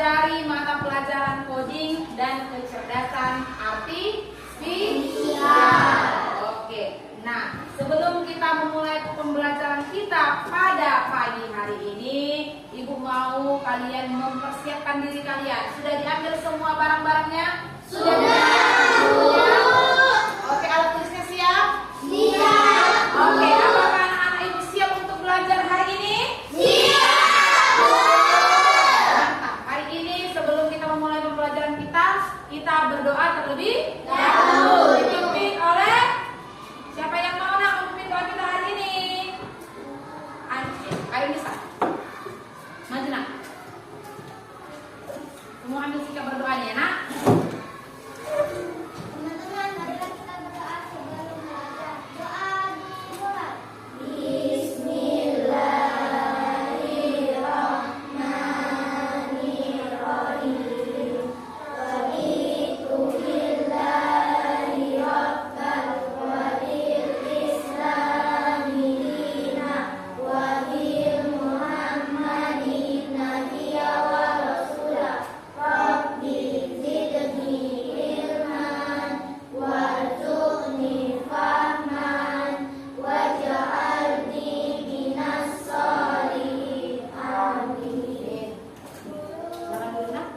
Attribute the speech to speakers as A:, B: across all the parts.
A: dari mata pelajaran coding dan kecerdasan artifisial. Oke, nah sebelum kita memulai pembelajaran kita pada pagi hari ini, Ibu mau kalian mempersiapkan diri kalian. Sudah diambil semua barang-barangnya? Sudah. Oke, alat tulisnya siap? Siap. Oke, apakah anak-anak Ibu siap untuk belajar hari ini? Siap. Mantap. Hari ini sebelum kita memulai pembelajaran kita berdoa terlebih dahulu. Dipimpin oleh siapa yang mau memimpin doa kita hari ini? Ayo bisa. Maju nak. Semua ambil sikap berdoanya ya nak.
B: Teman-teman, marilah kita berdoa sebelum belajar. Doa dimulai. Bismillahirrahmanirrahim. Raditu billahi rabban wa bil islami dinan wa bil muhammadin nabiyya wa rasulah. Rabbi zidni ilman warzuqni fahman waj'alni minas sholihin. Amin.
A: Jangan dulu nak.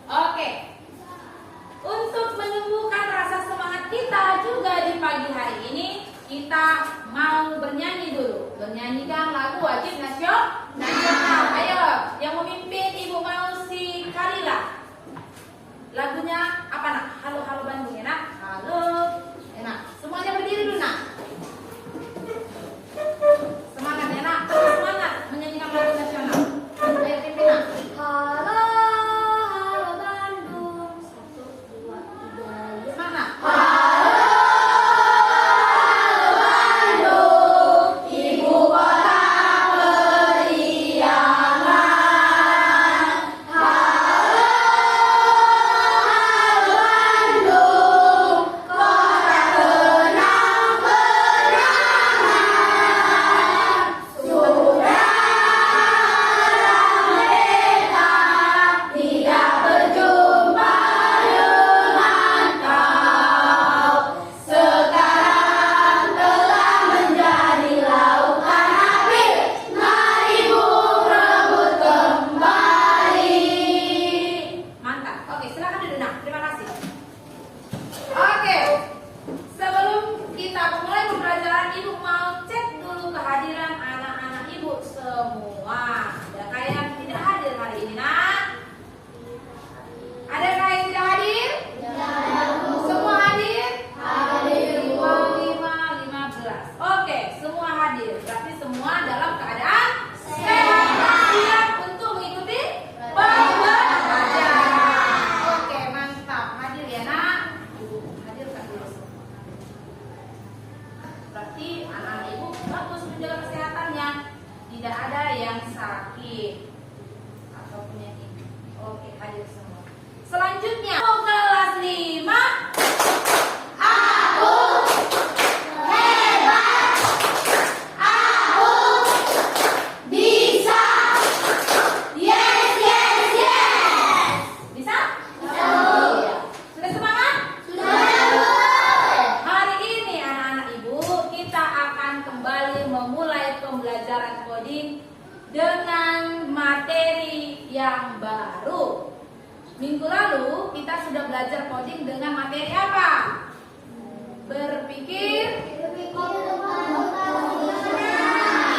A: Oke. Untuk menumbuhkan rasa semangat kita juga di pagi hari ini, kita mau bernyanyi dulu. Bernyanyikan lagu wajib nasional. Ayo, yang memimpin Ibu mau si Kalila. Lagunya apa nak? Halo halo Bandung ya nak. Halo. Enak. Semuanya berdiri dulu nak. Semangat ya nak. Semangat menyanyikan lagu nasional. Ayo pimpin nak.
B: Halo, halo Bandung. 1, 2, 3,
A: Semangat.
B: ibu kota periangan. Halo, Bandung, kota kenang-kenangan. Sudah mereka tidak berjumpa dengan kau. Sekarang telah menjadi lautan api. Mari Bung rebut kembali.
A: Mantap. Oke, silakan duduk nak. Terima kasih. Oke. Sebelum kita memulai pembelajaran, Ibu mau cek dulu kehadiran anak-anak Ibu semua. Adakah yang tidak hadir hari ini nak? Adakah yang tidak hadir? Semua hadir? Hadir. 15. Oke, semua hadir. Berarti semua dalam keadaan sehat. Siap untuk mengikuti pembelajaran. Oke, mantap. Hadir ya nak. Ibu hadirkan dulu semua. Berarti anak-anak Ibu bagus menjaga kesehatannya. Tidak ada yang sakit atau penyakit. Oke, hadir semua. Selanjutnya, kelas 5.
B: Aku hebat. Aku bisa. Yes, yes, yes.
A: Bisa?
B: Bisa.
A: Sudah semangat? Hari ini anak-anak Ibu, kita akan kembali memulai pembelajaran coding dengan materi yang baru. Minggu lalu kita sudah belajar coding dengan materi apa? Berpikir.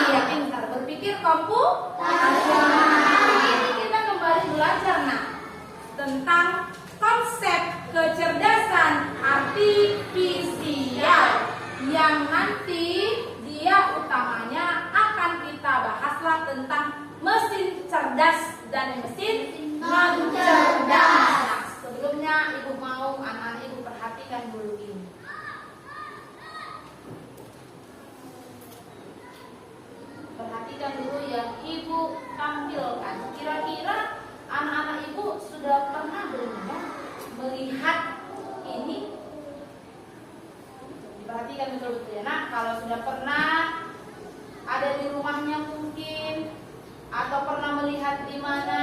A: Iya, pintar. Berpikir komputasional. Ini kita kembali belajar nak tentang konsep kecerdasan artifisial yang nanti dia utamanya akan kita bahaslah tentang mesin cerdas dan mesin non cerdas. Nah, sebelumnya Ibu mau anak-anak Ibu perhatikan dulu ini. Perhatikan dulu yang Ibu tampilkan. Kira-kira anak-anak Ibu sudah pernah belum ya melihat ini? Diperhatikan betul-betul ya nak. Kalau sudah pernah ada di rumahnya mungkin, atau pernah melihat di mana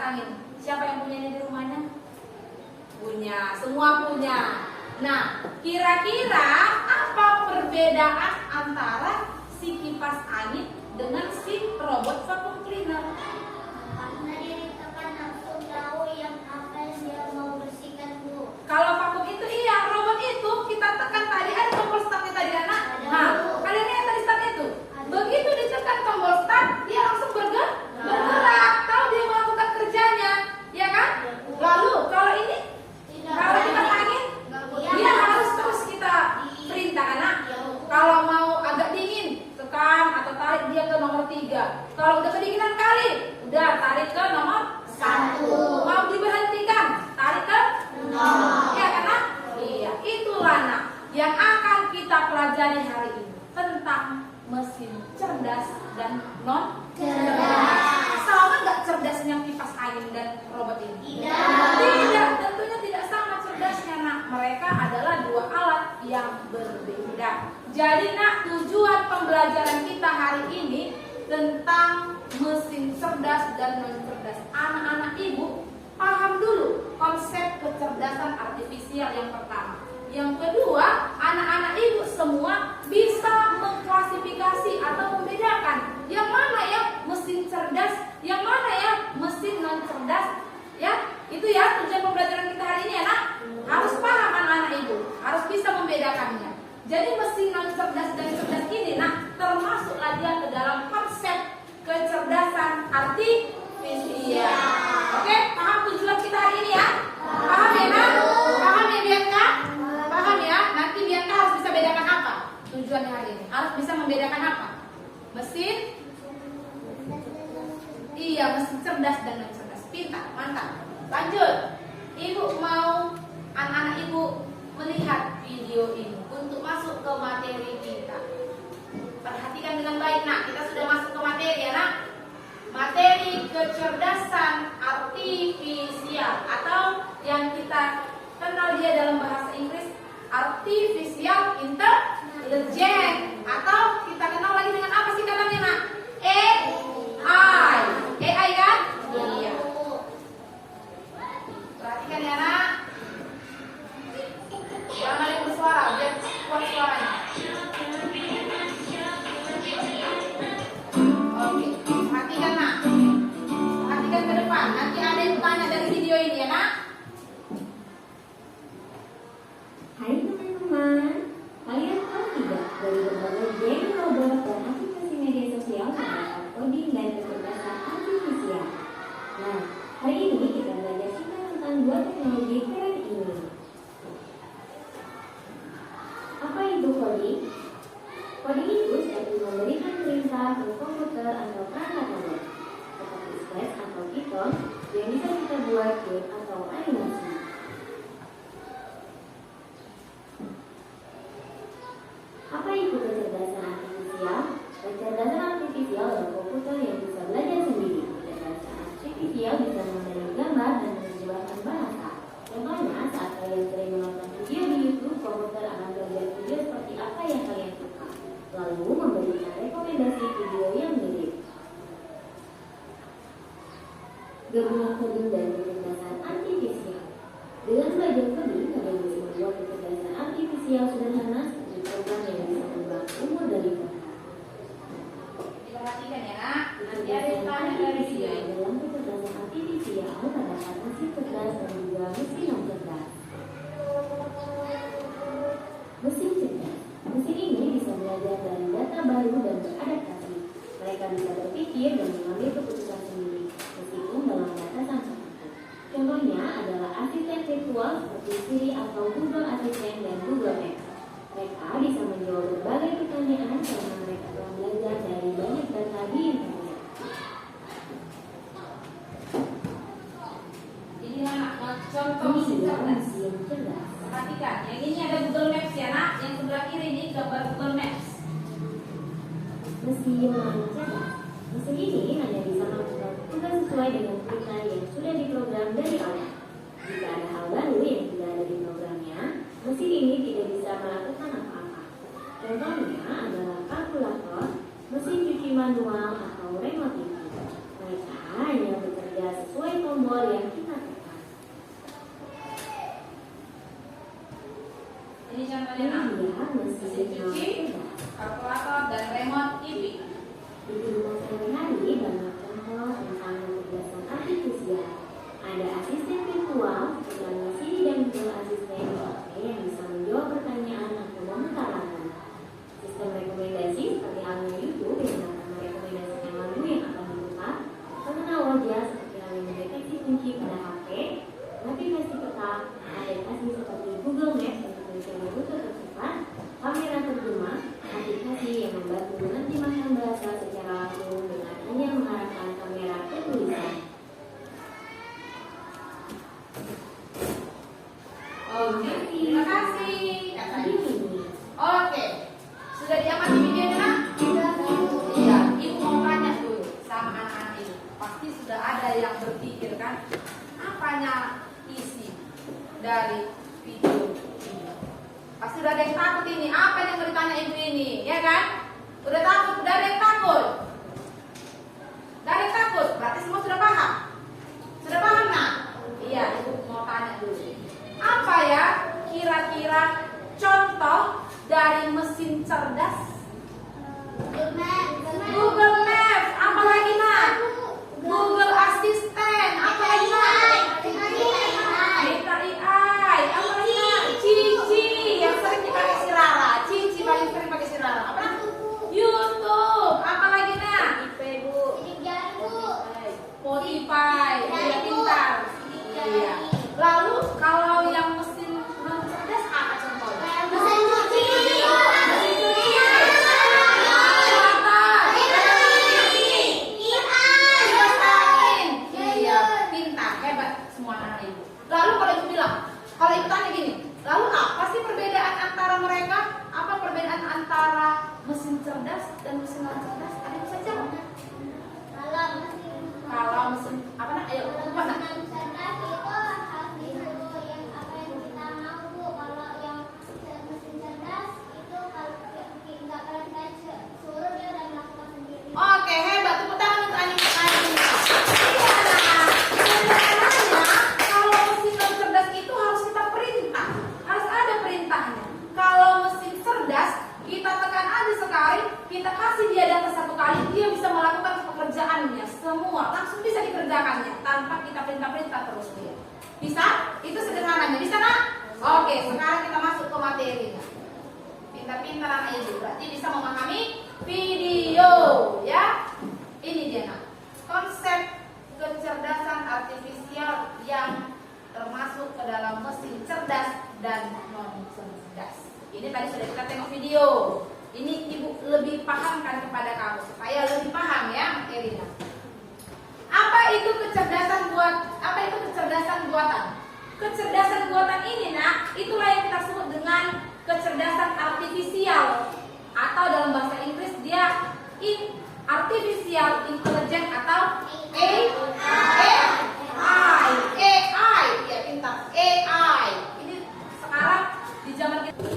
A: angin. Siapa yang punyanya di rumahnya? Punya, semua punya. Nah, kira-kira apa perbedaan antara si kipas angin dengan si robot vacuum cleaner?
B: Karena dia tekan langsung tahu yang apa yang dia mau bersihkan dulu.
A: Kalau vakum itu iya, robot itu kita tekan tadi ada tombol startnya tadi anak. Nah, kalian lihat tadi start itu. Begitu ditekan tombol start, dia langsung bergerak. Tahu dia melakukan kerjanya, ya kan? Lalu kalau ini, kalau kipas angin, dia harus terus kita perintah anak. Kalau mau agak dingin, tekan atau tarik dia ke nomor 3. Kalau udah kedinginan kali, udah tarik ke nomor 1. Mau diberhentikan, tarik ke 0. Ya kan? Iya, itulah nak yang akan kita pelajari hari ini tentang mesin cerdas dan non cerdas. Sama nggak cerdasnya kipas angin dan robot ini? Tidak, tentunya tidak sama cerdasnya nak. Mereka adalah dua alat yang berbeda. Jadi nak, tujuan pembelajaran kita hari ini tentang mesin cerdas dan non cerdas. Anak-anak ibu paham dulu konsep kecerdasan artifisial yang pertama. Yang kedua, anak-anak ibu semua bisa mengklasifikasi atau membedakan yang mana ya mesin cerdas, yang mana ya mesin non cerdas. Ya, itu ya tujuan pembelajaran kita hari ini ya nak. Harus paham anak-anak ibu, harus bisa membedakannya. Jadi mesin non cerdas dan cerdas ini nak termasuklah dia ke dalam konsep kecerdasan artifisial. Oke, paham tujuan kita hari ini ya? Paham ya nak? Paham ya Bianca? Paham ya? Nanti Bianca harus bisa bedakan apa tujuannya hari ini? Harus bisa membedakan apa? Mesin? Iya, mesin cerdas dan non cerdas. Pintar, mantap. Lanjut. Ibu mau anak-anak ibu melihat video ini untuk masuk ke materi kita. Perhatikan dengan baik nak. Kita sudah masuk ke materi ya nak. Materi kecerdasan artifisial atau yang kita kenal dia dalam bahasa Inggris artificial intelligence, atau kita kenal lagi dengan apa sih katanya nak? AI. AI kan? Iya. Perhatikan ya nak. Jangan ada yang bersuara, biar kuat suaranya. Oke, perhatikan nak. Perhatikan ke depan. Nanti ada yang tanya dari video ini ya nak.
C: Hai teman-teman, kalian tahu tidak dari berbagai game robot dan aplikasi media sosial terdapat coding dan kecerdasan artifisial. Nah, hari ini kita belajar juga tentang dua teknologi keren ini. Apa itu coding? Coding itu seperti memberikan perintah ke komputer atau perangkat robot, seperti Scratch atau Python yang bisa kita buat game atau animasi. Apa itu kecerdasan artifisial? Kecerdasan artifisial adalah komputer yang bisa belajar sendiri. Kecerdasan artifisial bisa mengenali gambar dan menerjemahkan bahasa. Contohnya, saat kalian sering menonton video di YouTube, komputer akan belajar video seperti apa yang kalian suka, lalu memberikan rekomendasi video yang mirip. Gabungan coding dan kecerdasan artifisial. Dengan belajar coding, kalian bisa membuat kecerdasan artifisial sederhana seperti program yang bisa mengubah umur dari kata.
A: Diperhatikan ya nak. Nanti ada yang tanya dari video ini.
C: Dalam kecerdasan artifisial terdapat mesin cerdas dan juga mesin non cerdas. Mesin cerdas. Mesin ini bisa belajar dari data baru dan beradaptasi. Mereka bisa berpikir dan mengambil keputusan sendiri, meskipun dalam batasan tertentu. Contohnya adalah asisten virtual seperti Siri atau Google Assistant dan Google Maps. Mereka bisa menjawab berbagai pertanyaan karena mereka telah belajar dari banyak data di internet.
A: Ini anak contoh mesin cerdas.
C: Mesin cerdas.
A: Perhatikan, yang ini ada Google Maps ya nak. Yang sebelah kiri ini gambar Google Maps.
C: Mesin non cerdas. Mesin ini hanya bisa melakukan tugas sesuai dengan perintah yang sudah diprogram dari awal. Jika ada hal baru yang tidak ada di programnya, mesin ini tidak bisa melakukan apa-apa. Contohnya adalah kalkulator, mesin cuci manual, atau remote TV. Mereka hanya bekerja sesuai tombol
A: mesin cuci, kalkulator, dan remote TV.
C: Di kehidupan sehari-hari banyak contoh tentang kecerdasan artifisial. Ada asisten virtual, aplikasi dan Google Asisten yang bisa menjawab pertanyaan atau meminta. Sistem rekomendasi seperti halnya YouTube yang dapat merekomendasikan lagu yang akan diputar, pengenal wajah seperti halnya mendeteksi kunci pada HP, aplikasi peta, aplikasi seperti Google Maps untuk mencari rute tercepat, kamera terjemah, aplikasi yang membantu menerjemahkan bahasa secara langsung dengan hanya mengarahkan kamera ke tulisan.
A: Oke, terima kasih. Oke, sudah diamati videonya, Nak? Iya, Ibu mau tanya dulu sama anak-anak ini. Pasti sudah ada yang berpikir kan, apanya isi dari video ini. Pasti udah ada yang takut ini, apa yang mau ditanya Ibu ini, ya kan? Udah takut, udah ada yang takut. Udah ada yang takut, berarti semua sudah paham. Sudah paham, Nak? Iya, Ibu mau tanya dulu. Apa ya kira-kira contoh dari mesin cerdas? Google Maps, apa lagi, Nak? Google Assistant, apa lagi, Nak? Meta AI, apa lagi, Nak? Cici yang sering dipakai si Rara. Cici paling sering pakai si Rara. Apa, Nak? YouTube, apa lagi, Nak? Spotify, dia pintar. Iya. Lalu kalau yang mesin non cerdas apa contohnya? Mesin cuci. Iya, pintar, hebat semua anak Ibu. Lalu kalau Ibu bilang, kalau Ibu tanya gini, lalu apa sih perbedaan antara mereka? Apa perbedaan antara mesin cerdas dan mesin non cerdas? Ada yang bisa jawab? Kalau mesin apa, Nak? Ayo, apa, Nak? Oke, hebat. Tepuk tangan untuk Ani. Kalau mesin non cerdas itu harus kita perintah, harus ada perintahnya. Kalau mesin cerdas, kita tekan aja sekali, kita kasih dia data satu kali, dia bisa melakukan pekerjaannya semua, langsung bisa dikerjakannya tanpa kita perintah-perintah terus dia. Bisa? Itu sederhananya. Bisa, Nak? Oke, sekarang kita masuk ke materinya. Pintar-pintar anak Ibu, berarti bisa memahami video, ya. Ini dia, Nak. Konsep kecerdasan artifisial yang termasuk ke dalam mesin cerdas dan non cerdas. Ini tadi sudah kita tengok video. Ini Ibu lebih pahamkan kepada kamu supaya lebih paham ya materinya. Apa itu kecerdasan buatan? Kecerdasan buatan ini, Nak, itulah yang kita sebut dengan kecerdasan artifisial, atau dalam bahasa Inggris dia artificial intelligence atau AI, ya pintar, AI. Ini sekarang di zaman kita.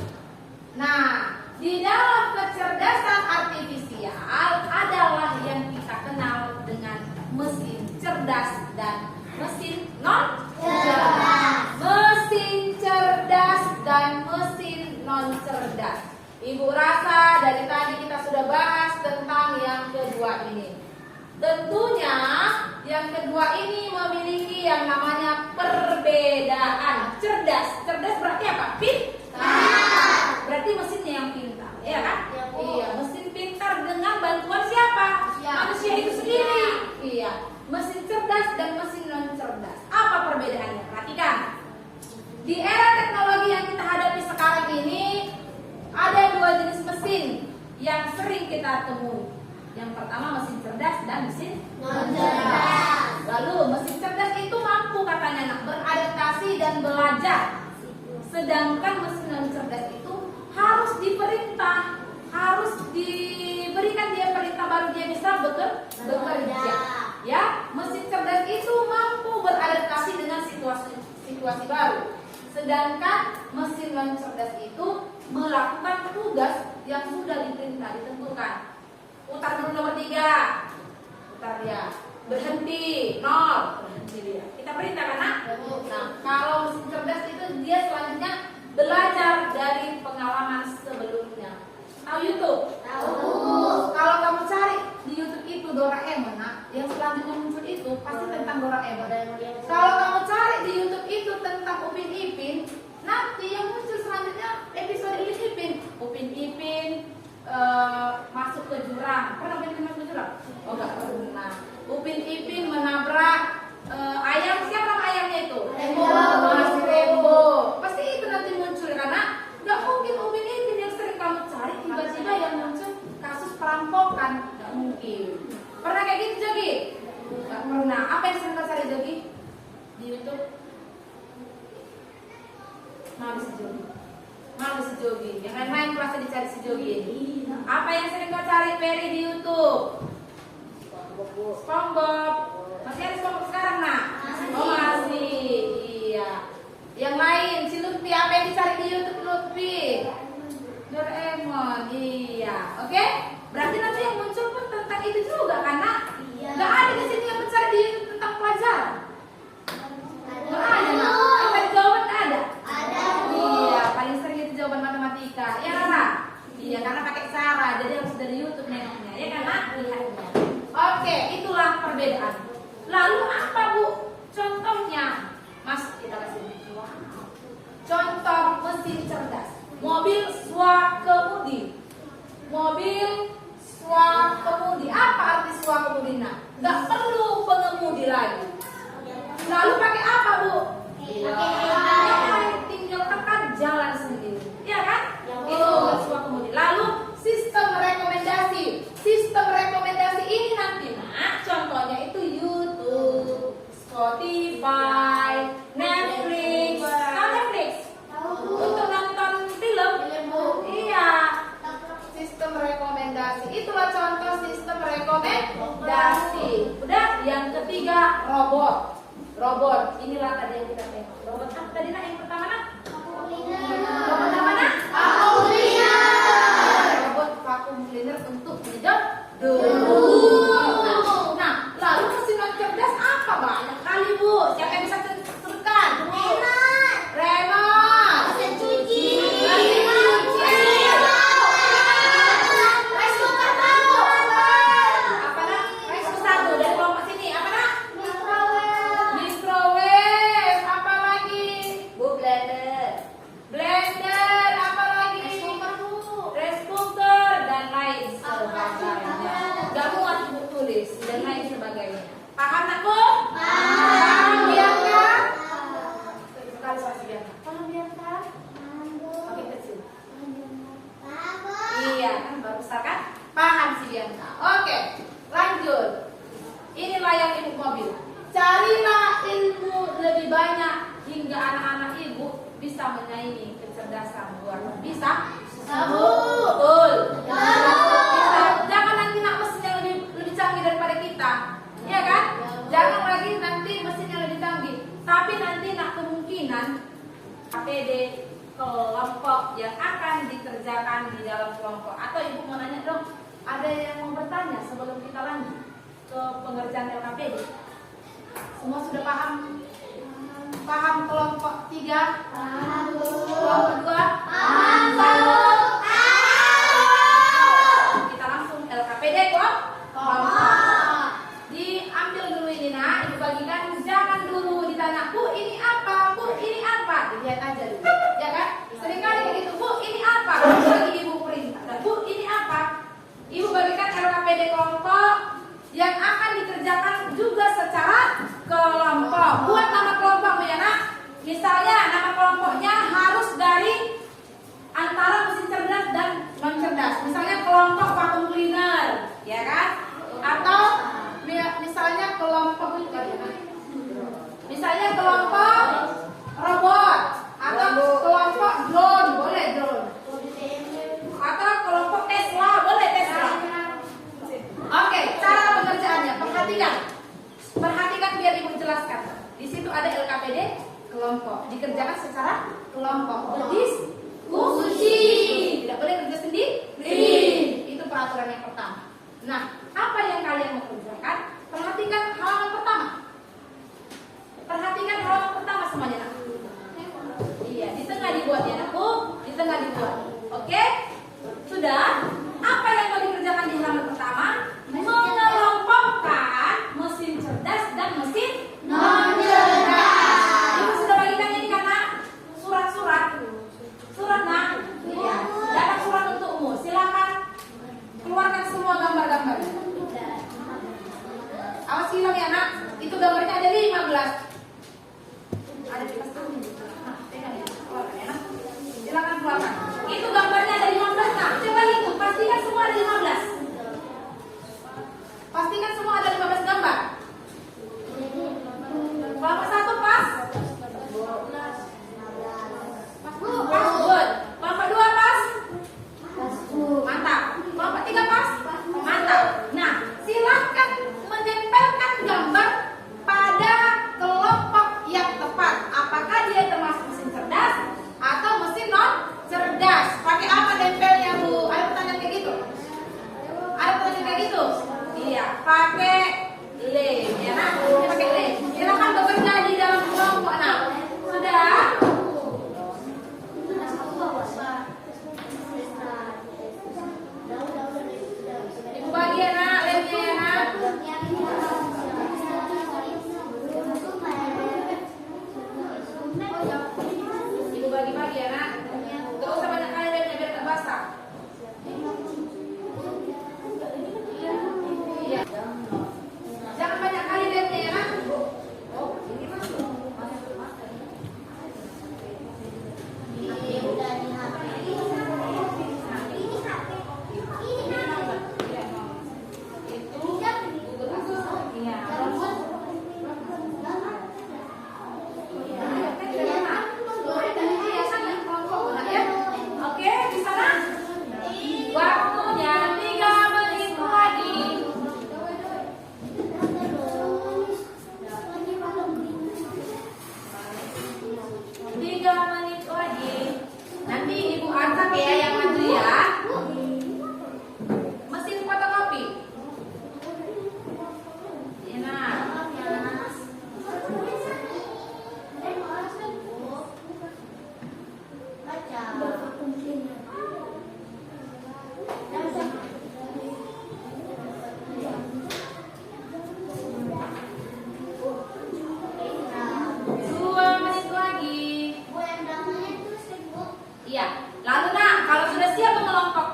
A: Nah, di dalam kecerdasan artifisial adalah yang kita kenal dengan mesin cerdas dan mesin non cerdas. Mesin cerdas dan mesin non cerdas. Ibu rasa dari tadi kita sudah bahas tentang yang kedua ini. Tentunya yang kedua ini memiliki yang namanya perbedaan. Cerdas berarti apa? Pintar. Berarti mesinnya yang pintar, ya kan?
B: Ya, Bu.
A: Iya, mesin pintar dengan bantuan siapa? Manusia itu sendiri. Iya, mesin cerdas dan mesin non cerdas. Apa perbedaannya? Perhatikan. Di era teknologi yang kita hadapi sekarang ini, ada dua jenis mesin yang sering kita temui. Yang pertama mesin cerdas dan mesin non cerdas. Lalu mesin cerdas itu mampu katanya nak beradaptasi dan belajar. Sedangkan mesin non cerdas itu harus diperintah, harus diberikan dia perintah baru dia bisa bekerja. Ya, mesin cerdas itu mampu beradaptasi dengan situasi baru. Sedangkan mesin non cerdas itu melakukan tugas yang sudah diperintah, ditentukan. Putar dulu nomor 3. Putar dia. Berhenti, 0. Berhenti dia. Kita perintah kan, Nak? Nah, kalau mesin cerdas itu dia selanjutnya belajar dari pengalaman sebelumnya. Tahu YouTube?
B: Tahu.
A: Kalau kamu cari di YouTube itu Doraemon, nah, yang selanjutnya muncul itu pasti tentang Doraemon. Kalau kamu cari di YouTube itu tentang Upin Ipin, nanti yang muncul selanjutnya episode Upin Ipin. Upin Ipin masuk ke jurang. Pernah Upin Ipin masuk ke jurang? Oh enggak pernah. Upin Ipin menabrak ayam. Siapa nama ayamnya itu?
B: Rembo.
A: Masih Rembo. Pasti itu nanti muncul karena nggak mungkin Upin Ipin yang sering kamu cari tiba-tiba yang muncul kasus perampokan. Nggak mungkin. Pernah kayak gitu Jogi? Nggak pernah. Apa yang sering kau cari Jogi di YouTube? Malu si Jogi. Malu si Jogi. Yang lain-lain pasti dicari si Jogi. Apa yang sering kau cari Peri di YouTube? SpongeBob. Masih ada SpongeBob sekarang nak? Oh masih. Iya. Yang lain si Lutfi, apa yang dicari di YouTube Lutfi? Doraemon. Iya. Oke? Berarti nanti yang muncul pun tentang itu juga karena nggak ada di sini yang mencari di YouTube tentang pelajaran. Nggak ada nak. Yang tadi jawaban nggak ada. Iya. Paling sering itu jawaban matematika. Ya Rara? Iya karena pakai cara. Jadi harus dari YouTube nengoknya. Ya karena lihatnya. Oke, itulah perbedaan. Lalu apa Bu? Contohnya, Mas kita kasih. Contoh mesin cerdas. Mobil swakemudi. Mobil swakemudi. Apa arti swakemudi? Nah, nggak perlu pengemudi lagi. Lalu pakai apa Bu? Tinggal tekan jalan sendiri. Iya kan? Itu swakemudi. Lalu sistem rekomendasi. Sistem rekomendasi ini nanti, nah, contohnya itu YouTube, Spotify, Netflix. Tahu Netflix? Untuk nonton film? Iya. Sistem rekomendasi. Itulah contoh sistem rekomendasi. Udah, yang ketiga robot. Robot. Inilah tadi yang kita tengok. Robot apa tadi nak? Yang pertama nak? Robot apa nak? Robot vacuum cleaner untuk menjawab dulu. Nah, lalu mesin cerdas apa banyak kali Bu? Siapa yang bisa sebutkan? Remote.
B: Mesin cuci.
A: Mesin cuci. Rice cooker tahu? Apa nak? Rice cooker satu dari kelompok sini. Apa nak? Microwave. Apa lagi? Bu blender. Blender. Apa lagi? Rice cooker dan lain sebagainya. Gak muat Ibu tulis dan lain sebagainya. Paham nak Bu? Paham Bianca? Sekali suara si Bianca. Paham Bianca? Makin kecil. Iya kan baru besar kan? Paham si Bianca. Oke, lanjut. Inilah yang ibu mobil. Carilah ilmu lebih banyak hingga anak-anak ibu bisa menyaingi kecerdasan buatan. Bisa? Betul. Bisa. Jangan nanti nak mesin yang lebih canggih daripada kita, ya kan? Jangan lagi nanti mesin yang lebih canggih. Tapi nanti nak kemungkinan APD kelompok yang akan dikerjakan di dalam kelompok. Atau ibu mau nanya dong, ada yang mau bertanya sebelum kita lanjut ke pengerjaan LKPD? Semua sudah paham? Paham kelompok 3? Kelompok 2? Kita langsung LKPD kelompok. Diambil dulu ini nak, ibu bagikan. Jangan dulu ditanya, Bu ini apa? Bu ini apa? Dilihat aja dulu, ya kan? Seringkali begitu, Bu ini apa? Bagi ibu perintah. Dan Bu ini apa? Ibu bagikan LKPD kelompok yang akan dikerjakan juga secara kelompok. Buat nama kelompokmu ya nak. Misalnya nama kelompoknya harus dari antara mesin cerdas dan non cerdas. Misalnya kelompok vacuum cleaner, ya kan? Atau misalnya kelompok robot atau kelompok drone, boleh drone. Atau kelompok Tesla, boleh Tesla. Oke, cara pengerjaannya perhatikan. Perhatikan biar ibu jelaskan. Di situ ada LKPD kelompok, dikerjakan secara kelompok, berdiskusi, tidak boleh kerja sendiri. Itu peraturan yang pertama. Nah, apa yang kalian mau kerjakan? Perhatikan halaman pertama. Perhatikan halaman pertama semuanya nak. Iya, di tengah dibuat ya nak. Di tengah dibuat. Oke? Sudah? Ibu bagi-bagi ya nak. Gak usah banyak kali dan biar tak basah. Iya. Jangan banyak kali dan ya nak. Oh, ini masuk.
B: Ini udah di HP. Ini HP. Ini HP.
A: Itu Google Assistant. Iya. Oke, di sana. Waktunya 3 menit lagi.
B: Terus
A: 3 menit lagi. Nanti Ibu angkat ya yang maju ya. Mesin fotokopi. Enak. Dua menit lagi. Iya. Lalu nak, kalau sudah siap mengelompok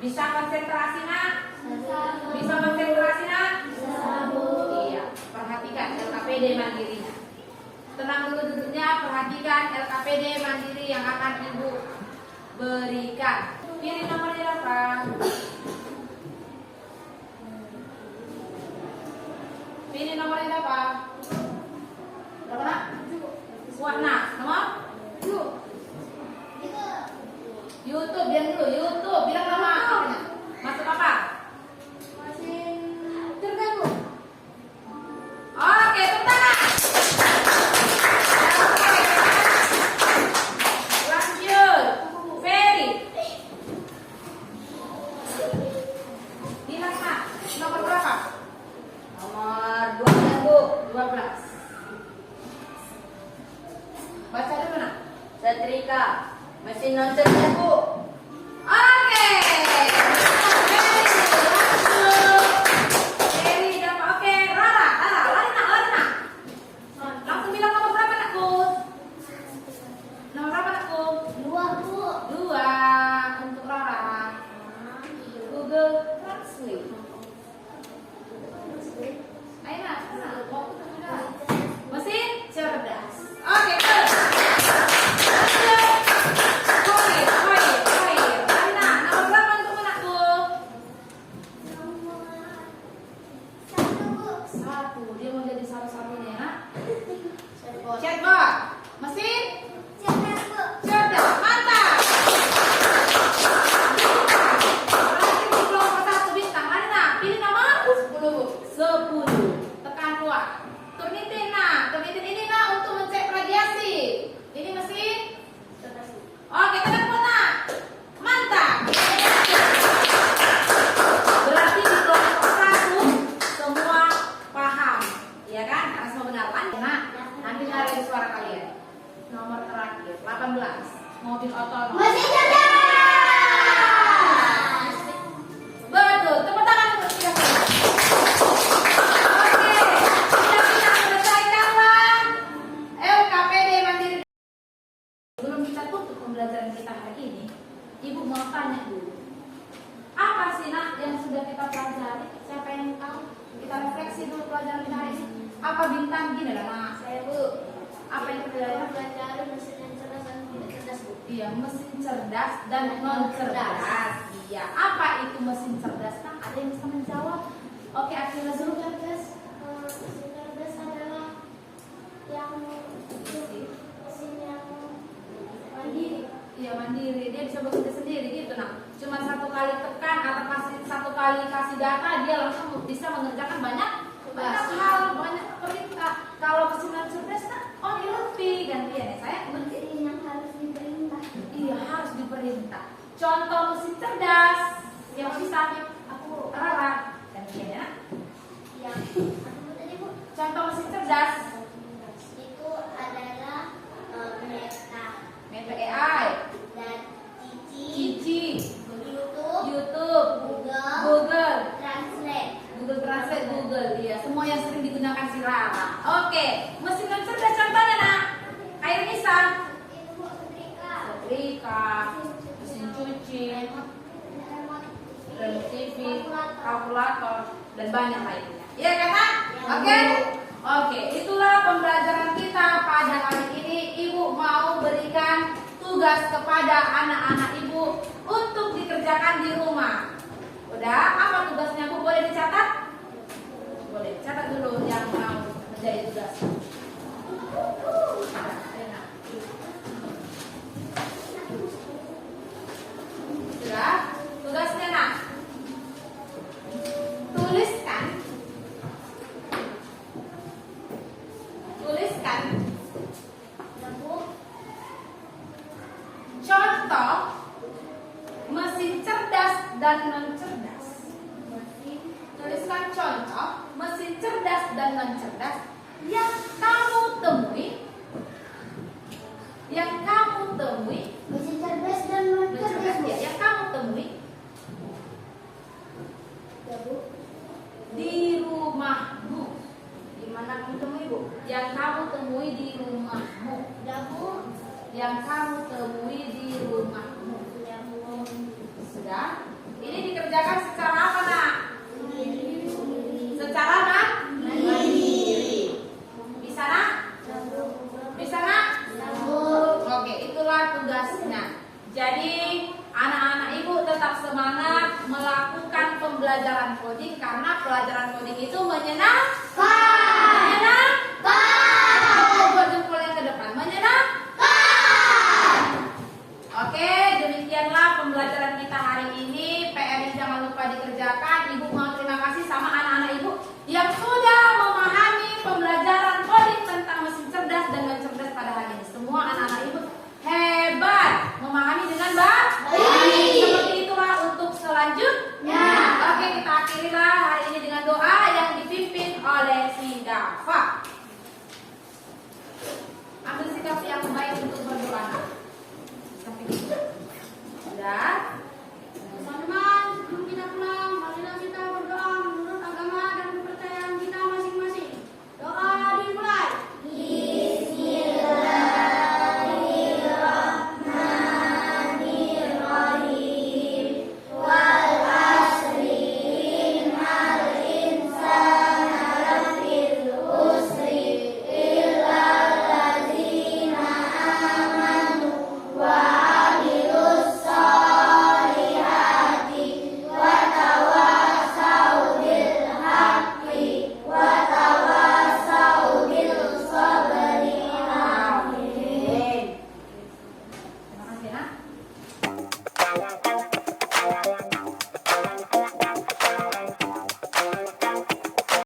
A: Bisa konsentrasi nak? Bisa konsentrasi nak? Iya, perhatikan LKPD mandirinya. Tenang dulu duduknya, perhatikan LKPD mandiri yang akan ibu berikan. Pilih nomor berapa? Pilih nomor berapa? Berapa nak? Warna, nomor? YouTube, bilang dulu, YouTube, bilang nama apanya? Masuk apa? Oke, tepuk tangan. Lanjut, Ferry. Bilang nak, nomor berapa? Nomor 12 bu, 12. Baca dulu nak.
D: Setrika, mesin non cerdas bu.
A: Oke. Ferry dapat. Oke, Rara, lari nak. Langsung bilang nomor berapa nakku? Nomor berapa nakku? 2 untuk Rara. Google Translate. Ayo nak, mesin cerdas. Oke, good. Dia mau jadi salah satunya ya. Chatbot. Mesin cerdas. Mantap. Berarti di kelompok 1 bintang. Mana? Pilih nomor 10. Tekan 2. Turnitin nah. Turnitin ini nah untuk mencek radiasi. Ini mesin. Oke, tekan 2 nah. Mantap. Berarti di kelompok 1 semua paham. Iya kan? Karena semua benar. Nah, nanti cari suara kalian. Nomor terakhir 18. Mobil otonom.
B: Mesin cerdas.
A: Betul. Tepuk tangan untuk kita semua. Oke. Sudah kita selesaikanlah LKPD mandiri. Sebelum kita tutup pembelajaran kita hari ini, Ibu mau tanya dulu. Apa sih nak yang sudah kita pelajari? Siapa yang tahu? Kita refleksi dulu pelajaran kita hari ini. Apa bintang gini lah nak?
B: Saya bu.
A: Apa yang kita
B: Pelajari mesin yang cerdas dan tidak cerdas bu.
A: Iya, mesin cerdas dan non cerdas. Iya, apa itu mesin cerdas? Nah, ada yang bisa menjawab? Oke, akhirnya dulu
B: Cerdas, mesin cerdas adalah yang mesin yang mandiri.
A: Iya, mandiri. Dia bisa bekerja sendiri gitu nah. Cuma satu kali tekan atau satu kali kasih data, dia langsung bisa mengerjakan banyak hal, banyak perintah. Kalau mesin non cerdas, nah, oh dia lebih gantian ya. Saya ngerti.
B: Yang harus diperintah.
A: Iya, harus diperintah. Contoh mesin cerdas yang bisa aku Rara dan ya.
B: Yang apa tadi bu?
A: Contoh mesin cerdas
B: Itu adalah
A: Meta AI,
B: dan
A: Cici,
B: YouTube,
A: YouTube, Google
B: Translate.
A: Google, iya, semua yang sering digunakan si Rara. Oke, mesin non cerdas contohnya nak, air misal,
B: Itu bu setrika.
A: setrika, mesin cuci, remote TV, kalkulator, dan banyak lainnya. Iya kan nak? Oke, itulah pembelajaran kita pada hari ini. Ibu mau berikan tugas kepada anak-anak ibu untuk dikerjakan di rumah. Udah, apa tugasnya bu? Boleh dicatat? Boleh, catat dulu yang mau menjadi tugas. Sudah, tugasnya nak. Tuliskan contoh mesin cerdas dan non cerdas. Tuliskan contoh mesin cerdas dan non cerdas yang kamu temui.
B: Mesin cerdas dan non
A: Non
B: cerdas
A: cerdas
B: bu.
A: ya, yang kamu temui
B: Ya bu.
A: di rumahmu.
D: Di mana kamu temui bu?
A: Yang kamu temui di rumahmu.
B: Ya bu.
A: Yang kamu temui di rumahmu.
B: Ya bu.
A: Sudah? Ini mengerjakan secara apa, Nak? Secara mandiri. Bisa, Nak? Bisa, Nak? Oke, itulah tugasnya. Jadi anak-anak ibu tetap semangat melakukan pembelajaran coding karena pelajaran coding itu menyenangkan.